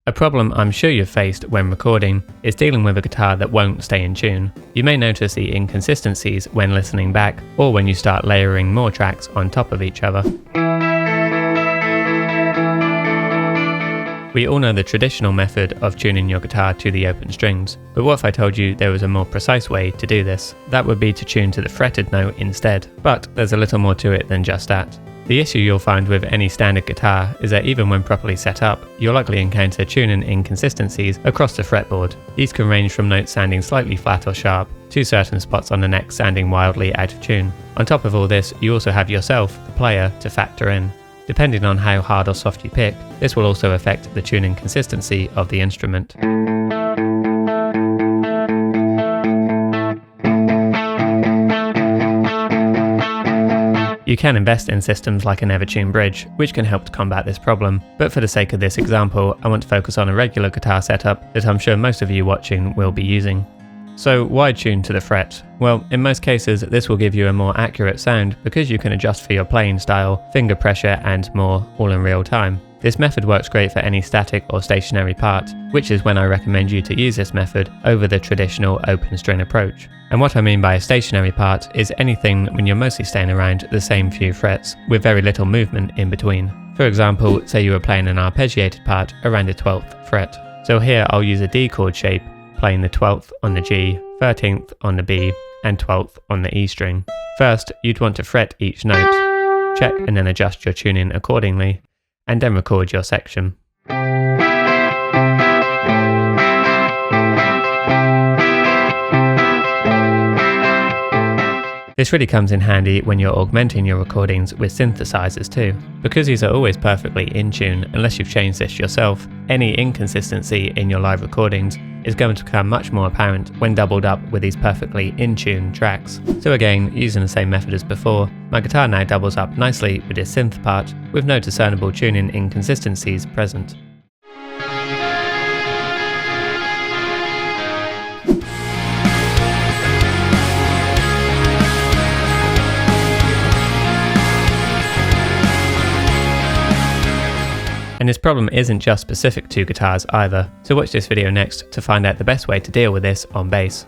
A problem I'm sure you've faced when recording is dealing with a guitar that won't stay in tune. You may notice the inconsistencies when listening back, or when you start layering more tracks on top of each other. We all know the traditional method of tuning your guitar to the open strings, but what if I told you there was a more precise way to do this? That would be to tune to the fretted note instead, but there's a little more to it than just that. The issue you'll find with any standard guitar is that even when properly set up, you'll likely encounter tuning inconsistencies across the fretboard. These can range from notes sounding slightly flat or sharp, to certain spots on the neck sounding wildly out of tune. On top of all this, you also have yourself, the player, to factor in. Depending on how hard or soft you pick, this will also affect the tuning consistency of the instrument. You can invest in systems like an Evertune bridge, which can help to combat this problem, but for the sake of this example, I want to focus on a regular guitar setup that I'm sure most of you watching will be using. So why tune to the fret? Well, in most cases this will give you a more accurate sound because you can adjust for your playing style, finger pressure and more, all in real time. This method works great for any static or stationary part, which is when I recommend you to use this method over the traditional open string approach. And what I mean by a stationary part is anything when you're mostly staying around the same few frets, with very little movement in between. For example, say you were playing an arpeggiated part around the 12th fret. So here I'll use a D chord shape, playing the 12th on the G, 13th on the B, and 12th on the E string. First, you'd want to fret each note, check and then adjust your tuning accordingly, and then record your section. This really comes in handy when you're augmenting your recordings with synthesizers too. Because these are always perfectly in tune unless you've changed this yourself, any inconsistency in your live recordings is going to become much more apparent when doubled up with these perfectly in tune tracks. So again, using the same method as before, my guitar now doubles up nicely with this synth part with no discernible tuning inconsistencies present. And this problem isn't just specific to guitars either, so watch this video next to find out the best way to deal with this on bass.